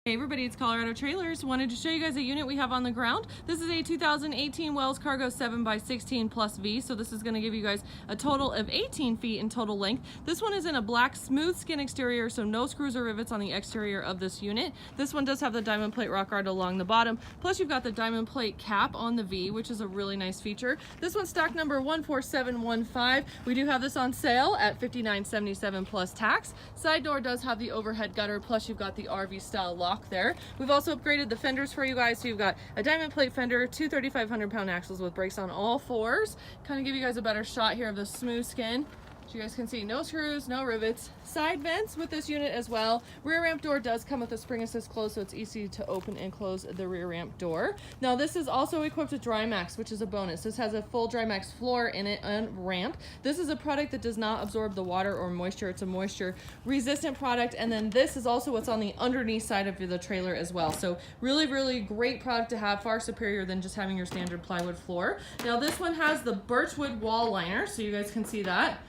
Hey everybody, it's Colorado Trailers. Wanted to show you guys a unit we have on the ground. This is a 2018 Wells Cargo 7x16+V, so this is going to give you guys a total of 18 feet in total length. This one is in a black smooth skin exterior, so no screws or rivets on the exterior of this unit. This one does have the diamond plate rock guard along the bottom, plus you've got the diamond plate cap on the V, which is a really nice feature. This one's stock number 14715. We do have this on sale at $59.77 plus tax. Side door does have the overhead gutter, plus you've got the RV style lock there. We've also upgraded the fenders for you guys, so you've got a diamond plate fender, two 3,500-pound axles with brakes on all fours. Kind of give you guys a better shot here of the smooth skin. So you guys can see no screws, no rivets. Side vents with this unit as well. Rear ramp door does come with a spring assist close, so it's easy to open and close the rear ramp door. Now this is also equipped with Drymax, which is a bonus. This has a full Drymax floor in it and ramp. This is a product that does not absorb the water or moisture. It's a moisture resistant product. And then this is also what's on the underneath side of the trailer as well. So really, really great product to have, far superior than just having your standard plywood floor. Now this one has the birchwood wall liner, so you guys can see that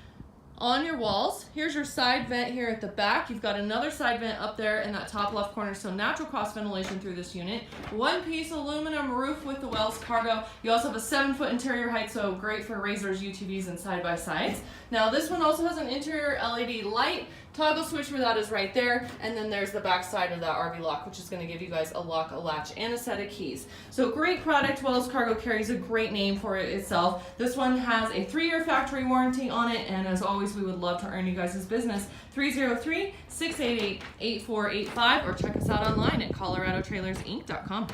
on your walls. Here's your side vent here at the back. You've got another side vent up there in that top left corner, so natural cross ventilation through this unit. One piece aluminum roof with the Wells Cargo. You also have a 7-foot interior height, so great for razors, UTVs, and side-by-sides. Now this one also has an interior LED light. Toggle switch for that is right there, and then there's the back side of that RV lock, which is going to give you guys a lock, a latch, and a set of keys. So great product. Wells Cargo carries a great name for it itself. This one has a 3-year factory warranty on it, and as always, we would love to earn you guys' business. 303-688-8485, or check us out online at coloradotrailersinc.com.